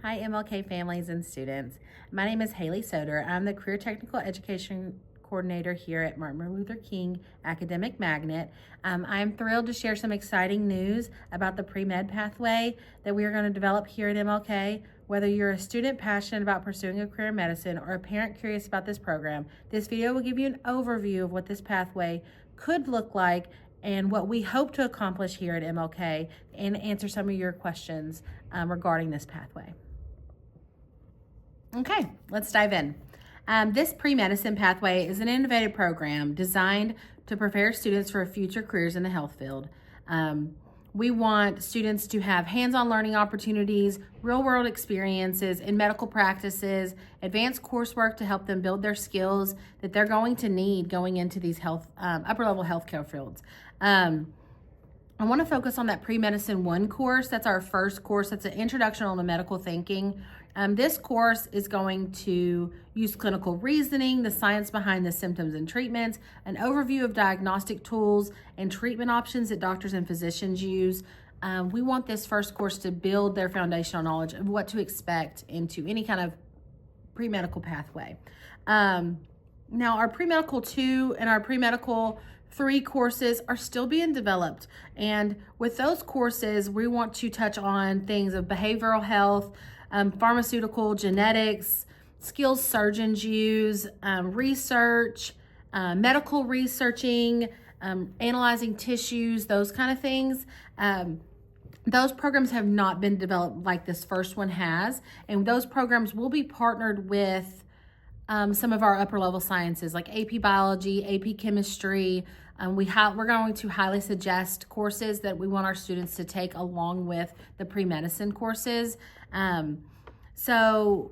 Hi, MLK families and students. My name is Haley Soder. I'm the Career Technical Education Coordinator here at Martin Luther King Academic Magnet. I'm thrilled to share some exciting news about the pre-med pathway that we are going to develop here at MLK. Whether you're a student passionate about pursuing a career in medicine or a parent curious about this program, this video will give you an overview of what this pathway could look like and what we hope to accomplish here at MLK and answer some of your questions regarding this pathway. Okay, let's dive in. This pre-medicine pathway is an innovative program designed to prepare students for future careers in the health field. We want students to have hands-on learning opportunities, real-world experiences in medical practices, advanced coursework to help them build their skills that they're going to need going into these upper-level healthcare fields. I want to focus on that Pre-Medicine 1 course. That's our first course. That's an introduction on the medical thinking. This course is going to use clinical reasoning, the science behind the symptoms and treatments, an overview of diagnostic tools and treatment options that doctors and physicians use. We want this first course to build their foundational knowledge of what to expect into any kind of pre-medical pathway. Now, our pre-medical 2 and our pre-medical 3 courses are still being developed. And with those courses, we want to touch on things of behavioral health, pharmaceutical, genetics, skills surgeons use, research, medical researching, analyzing tissues, those kind of things. Those programs have not been developed like this first one has. And those programs will be partnered with some of our upper level sciences like AP Biology, AP Chemistry. We're going to highly suggest courses that we want our students to take along with the pre-medicine courses. So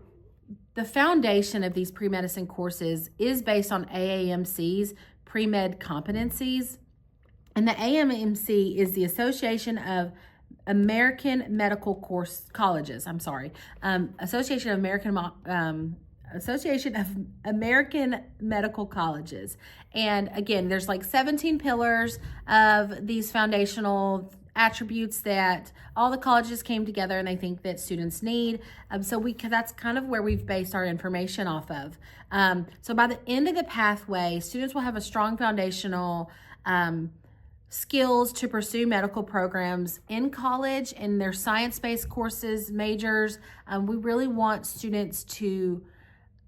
the foundation of these pre-medicine courses is based on AAMC's pre-med competencies. And the AAMC is the Association of American Medical Colleges. Association of American Medical Colleges. And again, there's like 17 pillars of these foundational attributes that all the colleges came together and they think that students need. That's kind of where we've based our information off of. So by the end of the pathway, students will have a strong foundational skills to pursue medical programs in college and their science-based courses, majors. We really want students to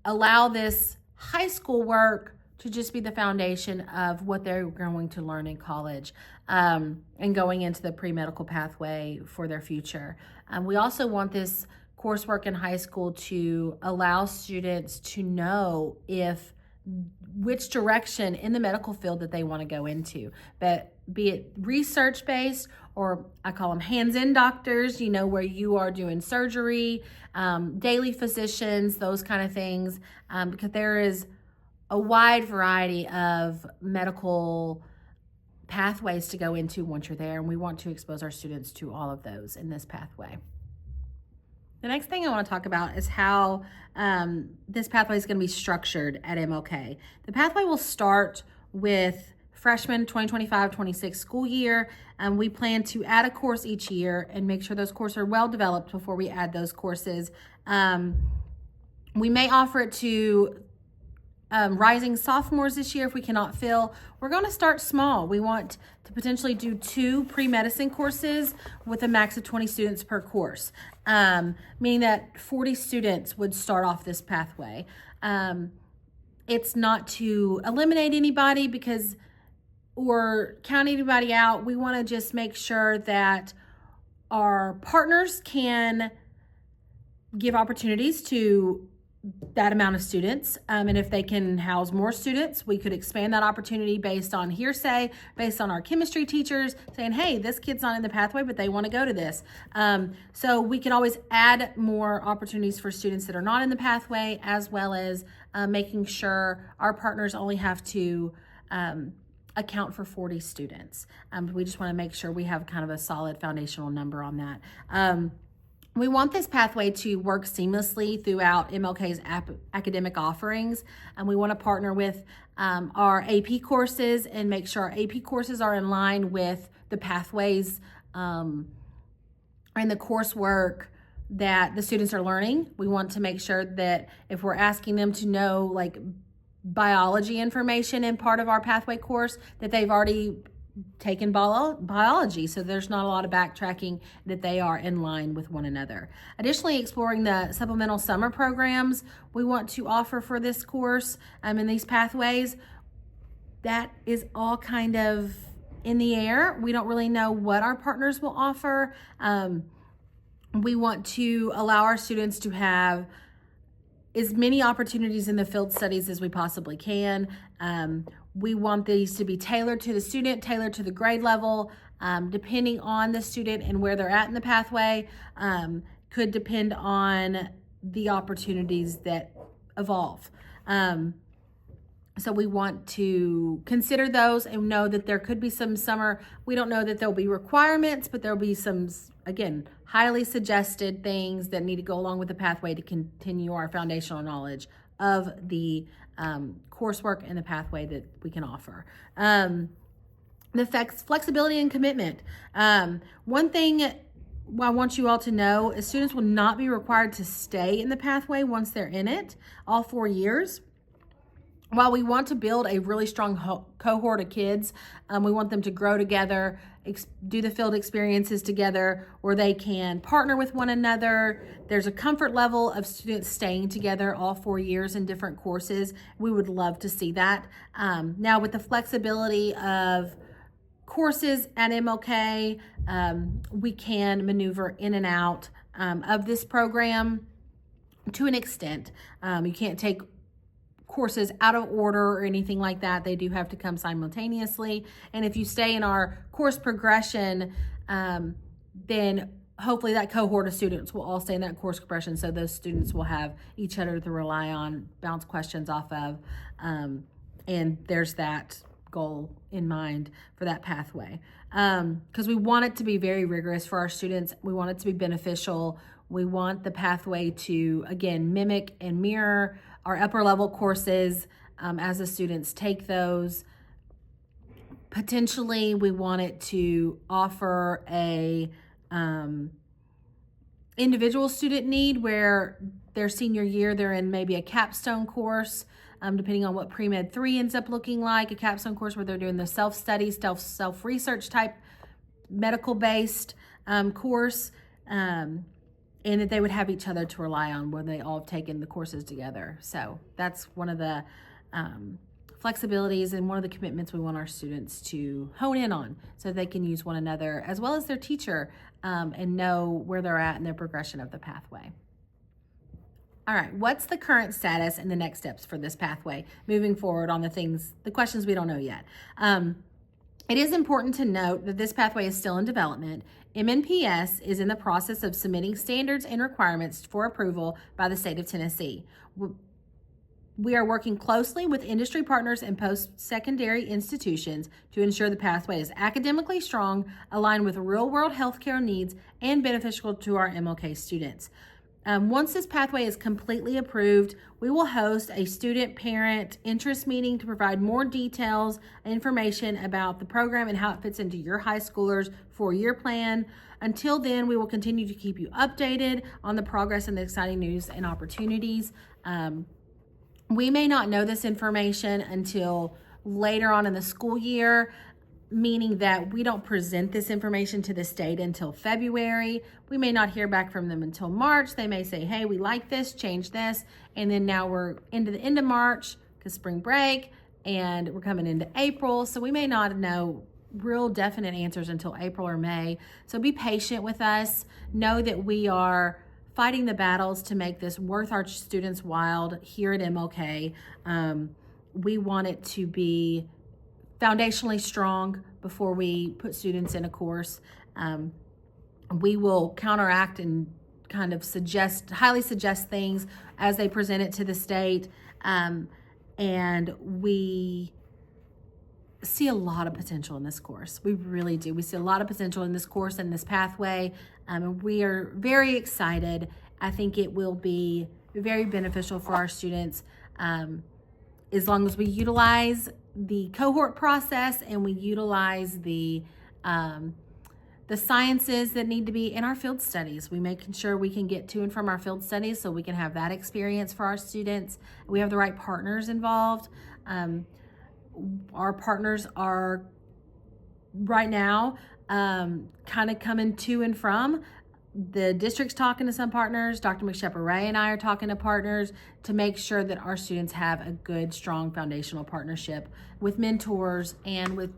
allow this high school work to just be the foundation of what they're going to learn in college and going into the pre-medical pathway for their future. We also want this coursework in high school to allow students to know which direction in the medical field that they want to go into, but be it research-based or I call them hands-in doctors, where you are doing surgery, daily physicians, those kind of things, because there is a wide variety of medical pathways to go into once you're there, and we want to expose our students to all of those in this pathway. The next thing I want to talk about is how this pathway is going to be structured at MLK. The pathway will start with freshman 2025-26 school year. We plan to add a course each year and make sure those courses are well developed before we add those courses. We may offer it to rising sophomores this year if we cannot fill. We're going to start small. We want to potentially do 2 pre-medicine courses with a max of 20 students per course, meaning that 40 students would start off this pathway. It's not to eliminate anybody or count anybody out. We want to just make sure that our partners can give opportunities to that amount of students. And if they can house more students, we could expand that opportunity based on hearsay, based on our chemistry teachers saying, hey, this kid's not in the pathway, but they want to go to this. So we can always add more opportunities for students that are not in the pathway, as well as making sure our partners only have to account for 40 students. We just want to make sure we have kind of a solid foundational number on that. We want this pathway to work seamlessly throughout MLK's academic offerings, and we want to partner with our AP courses and make sure our AP courses are in line with the pathways and the coursework that the students are learning. We want to make sure that if we're asking them to know like biology information in part of our pathway course, that they've already taken biology, so there's not a lot of backtracking, that they are in line with one another. Additionally, exploring the supplemental summer programs we want to offer for this course in these pathways, that is all kind of in the air. We don't really know what our partners will offer. We want to allow our students to have as many opportunities in the field studies as we possibly can. We want these to be tailored to the student, tailored to the grade level, depending on the student and where they're at in the pathway, could depend on the opportunities that evolve. So we want to consider those and know that there could be some summer. We don't know that there'll be requirements, but there'll be some, again, highly suggested things that need to go along with the pathway to continue our foundational knowledge of the coursework and the pathway that we can offer. The flexibility and commitment. One thing I want you all to know is students will not be required to stay in the pathway once they're in it, all 4 years. While we want to build a really strong cohort of kids, we want them to grow together, do the field experiences together where they can partner with one another. There's a comfort level of students staying together all 4 years in different courses. We would love to see that. Now with the flexibility of courses at MLK, we can maneuver in and out of this program to an extent. You can't take courses out of order or anything like that. They do have to come simultaneously. And if you stay in our course progression, then hopefully that cohort of students will all stay in that course progression, so those students will have each other to rely on, bounce questions off of, and there's that goal in mind for that pathway. Because we want it to be very rigorous for our students. We want it to be beneficial. We want the pathway to, again, mimic and mirror our upper level courses as the students take those. Potentially, we want it to offer a individual student need where their senior year, they're in maybe a capstone course, depending on what Pre-Med 3 ends up looking like, a capstone course where they're doing the self-study, self-research type medical-based course, and that they would have each other to rely on when they all have taken the courses together. So that's one of the flexibilities and one of the commitments we want our students to hone in on so they can use one another as well as their teacher and know where they're at in their progression of the pathway. All right, what's the current status and the next steps for this pathway moving forward on the questions we don't know yet? It is important to note that this pathway is still in development. MNPS is in the process of submitting standards and requirements for approval by the state of Tennessee. We are working closely with industry partners and post-secondary institutions to ensure the pathway is academically strong, aligned with real-world healthcare needs, and beneficial to our MLK students. Once this pathway is completely approved, we will host a student-parent interest meeting to provide more details and information about the program and how it fits into your high schooler's 4-year plan. Until then, we will continue to keep you updated on the progress and the exciting news and opportunities. We may not know this information until later on in the school year, meaning that we don't present this information to the state until February. We may not hear back from them until March. They may say, hey, we like this, change this. And then now we're into the end of March because spring break and we're coming into April. So we may not know real definite answers until April or May. So be patient with us. Know that we are fighting the battles to make this worth our students' while here at MLK. We want it to be foundationally strong before we put students in a course. We will counteract and kind of highly suggest things as they present it to the state. And we see a lot of potential in this course. We really do. We see a lot of potential in this course and this pathway. And we are very excited. I think it will be very beneficial for our students as long as we utilize the cohort process and we utilize the the sciences that need to be in our field studies. We making sure we can get to and from our field studies so we can have that experience for our students. We have the right partners involved. Our partners are right now kind of coming to and from. The district's talking to some partners. Dr. McShepard Ray and I are talking to partners to make sure that our students have a good, strong foundational partnership with mentors and with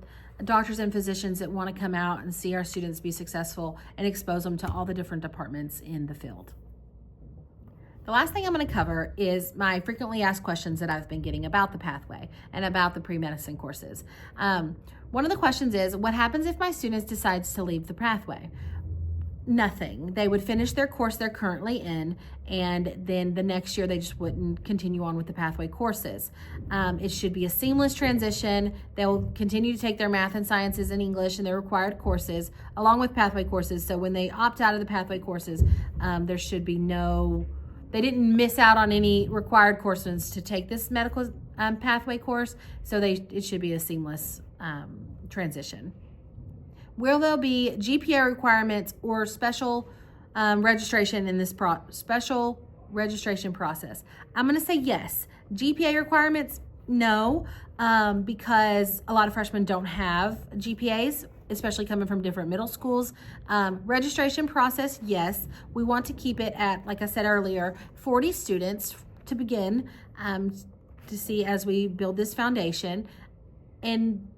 doctors and physicians that want to come out and see our students be successful and expose them to all the different departments in the field. The last thing I'm going to cover is my frequently asked questions that I've been getting about the pathway and about the pre-medicine courses. One of the questions is, what happens if my students decides to leave the pathway? Nothing. They would finish their course they're currently in, and then the next year they just wouldn't continue on with the pathway courses. It should be a seamless transition. They'll continue to take their math and sciences and English and their required courses along with pathway courses. So when they opt out of the pathway courses, there should be they didn't miss out on any required courses to take this medical pathway course. So it should be a seamless transition. Will there be GPA requirements or special registration in this special registration process? I'm going to say yes. GPA requirements, no, because a lot of freshmen don't have GPAs, especially coming from different middle schools. Registration process, yes. We want to keep it at, like I said earlier, 40 students to begin to see as we build this foundation. And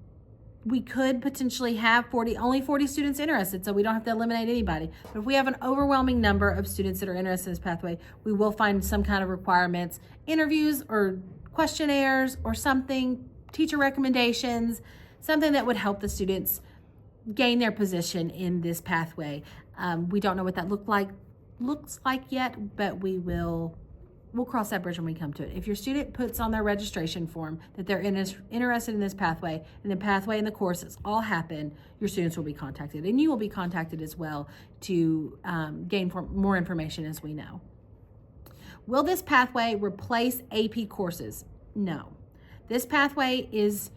we could potentially have only 40 students interested, so we don't have to eliminate anybody. But if we have an overwhelming number of students that are interested in this pathway, we will find some kind of requirements, interviews or questionnaires or something, teacher recommendations, something that would help the students gain their position in this pathway. We don't know what that looks like yet, but we'll cross that bridge when we come to it. If your student puts on their registration form that they're interested in this pathway, and the pathway and the courses all happen, your students will be contacted, and you will be contacted as well to gain more information as we know. Will this pathway replace AP courses? No. This pathway is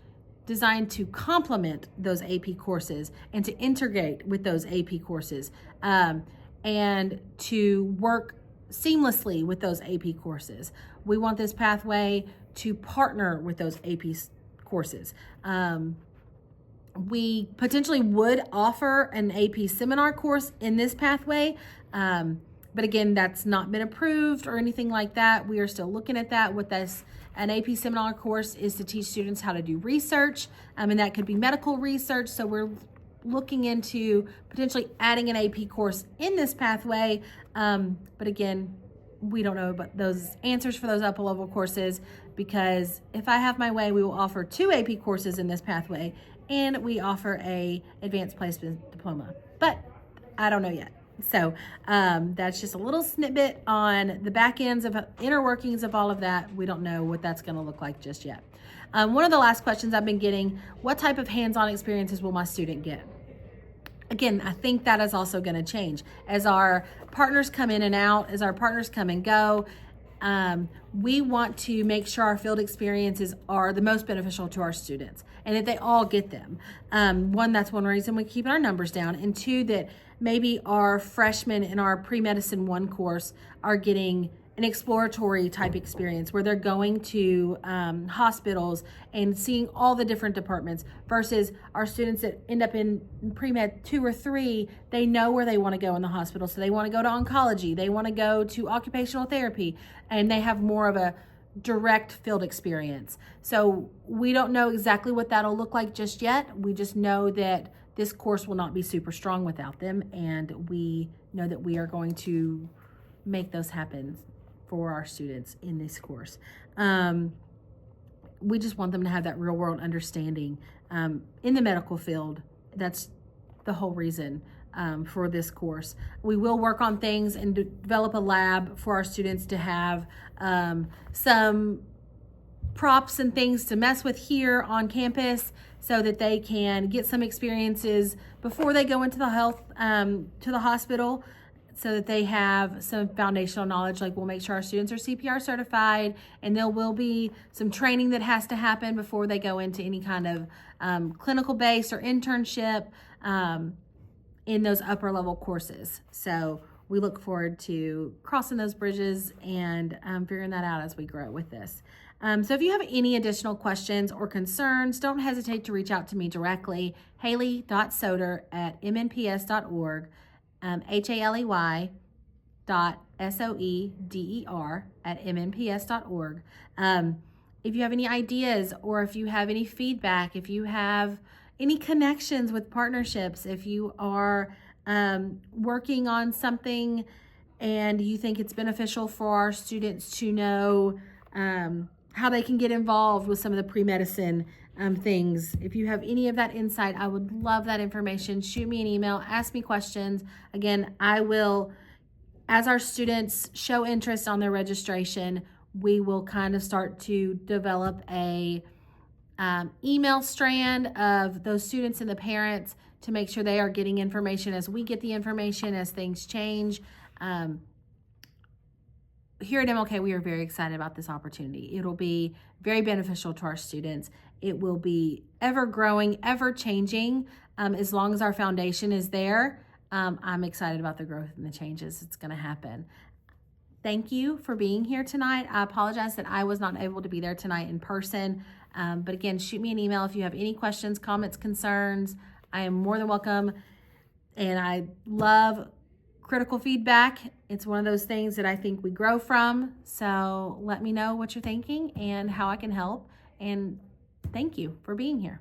designed to complement those AP courses and to integrate with those AP courses and to work seamlessly with those AP courses. We want this pathway to partner with those AP courses. We potentially would offer an AP seminar course in this pathway, but again, that's not been approved or anything like that. We are still looking at that. With this, an AP seminar course is to teach students how to do research, and that could be medical research. So we're looking into potentially adding an AP course in this pathway. But again, we don't know about those answers for those upper level courses, because if I have my way, we will offer 2 AP courses in this pathway, and we offer a advanced placement diploma, but I don't know yet. So that's just a little snippet on the back ends of inner workings of all of that. We don't know what that's going to look like just yet. One of the last questions I've been getting, what type of hands-on experiences will my student get? Again, I think that is also going to change as our partners come in and out, as our partners come and go. We want to make sure our field experiences are the most beneficial to our students and that they all get them. One, that's one reason we keep our numbers down, and 2, that maybe our freshmen in our pre-medicine 1 course are getting an exploratory type experience where they're going to hospitals and seeing all the different departments, versus our students that end up in pre-med 2 or 3, they know where they want to go in the hospital. So they want to go to oncology, they want to go to occupational therapy, and they have more of a direct field experience. So we don't know exactly what that'll look like just yet. We just know that this course will not be super strong without them, and we know that we are going to make those happen for our students in this course. We just want them to have that real world understanding in the medical field. That's the whole reason for this course. We will work on things and develop a lab for our students to have some props and things to mess with here on campus, so that they can get some experiences before they go into the hospital, so that they have some foundational knowledge. Like, we'll make sure our students are CPR certified, and there will be some training that has to happen before they go into any kind of clinical base or internship. in those upper level courses. So we look forward to crossing those bridges and figuring that out as we grow with this. So if you have any additional questions or concerns, don't hesitate to reach out to me directly, haley.soeder@mnps.org, haley.soeder@mnps.org. If you have any ideas, or if you have any feedback, if you have any connections with partnerships, if you are working on something and you think it's beneficial for our students to know how they can get involved with some of the pre-medicine things. If you have any of that insight, I would love that information. Shoot me an email, ask me questions. Again, I will, as our students show interest on their registration, we will kind of start to develop a email strand of those students and the parents to make sure they are getting information as we get the information, as things change. Here at MLK, we are very excited about this opportunity. It'll be very beneficial to our students. It will be ever growing, ever changing. As long as our foundation is there, I'm excited about the growth and the changes that's going to happen. Thank you for being here tonight. I apologize that I was not able to be there tonight in person. But again, shoot me an email if you have any questions, comments, concerns. I am more than welcome. And I love critical feedback. It's one of those things that I think we grow from. So let me know what you're thinking and how I can help. And thank you for being here.